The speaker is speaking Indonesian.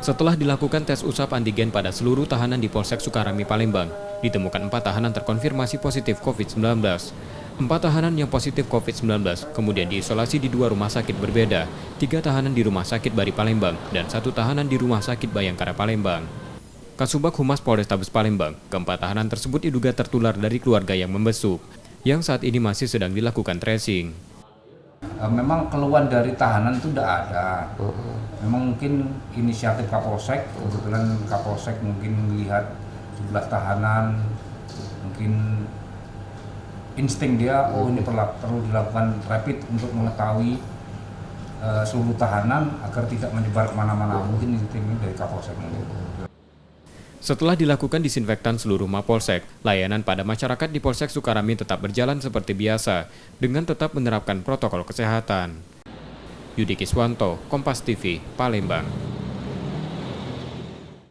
Setelah dilakukan tes usap antigen pada seluruh tahanan di Polsek Sukarami, Palembang, ditemukan 4 tahanan terkonfirmasi positif COVID-19. 4 tahanan yang positif COVID-19 kemudian diisolasi di 2 rumah sakit berbeda, 3 tahanan di Rumah Sakit Bari Palembang, dan 1 tahanan di Rumah Sakit Bayangkara Palembang. Kasubag Humas Polrestabes Palembang, keempat tahanan tersebut diduga tertular dari keluarga yang membesuk, yang saat ini masih sedang dilakukan tracing. Memang keluhan dari tahanan itu tidak ada. Memang mungkin inisiatif Kapolsek, kebetulan Kapolsek mungkin melihat jumlah tahanan, mungkin insting dia, oh ini perlu dilakukan rapid untuk mengetahui seluruh tahanan agar tidak menyebar kemana-mana. Mungkin instingnya dari Kapolsek. Setelah dilakukan disinfektan seluruh Mapolsek, layanan pada masyarakat di Polsek Sukarami tetap berjalan seperti biasa, dengan tetap menerapkan protokol kesehatan. Yudi Kiswanto, Kompas TV, Palembang.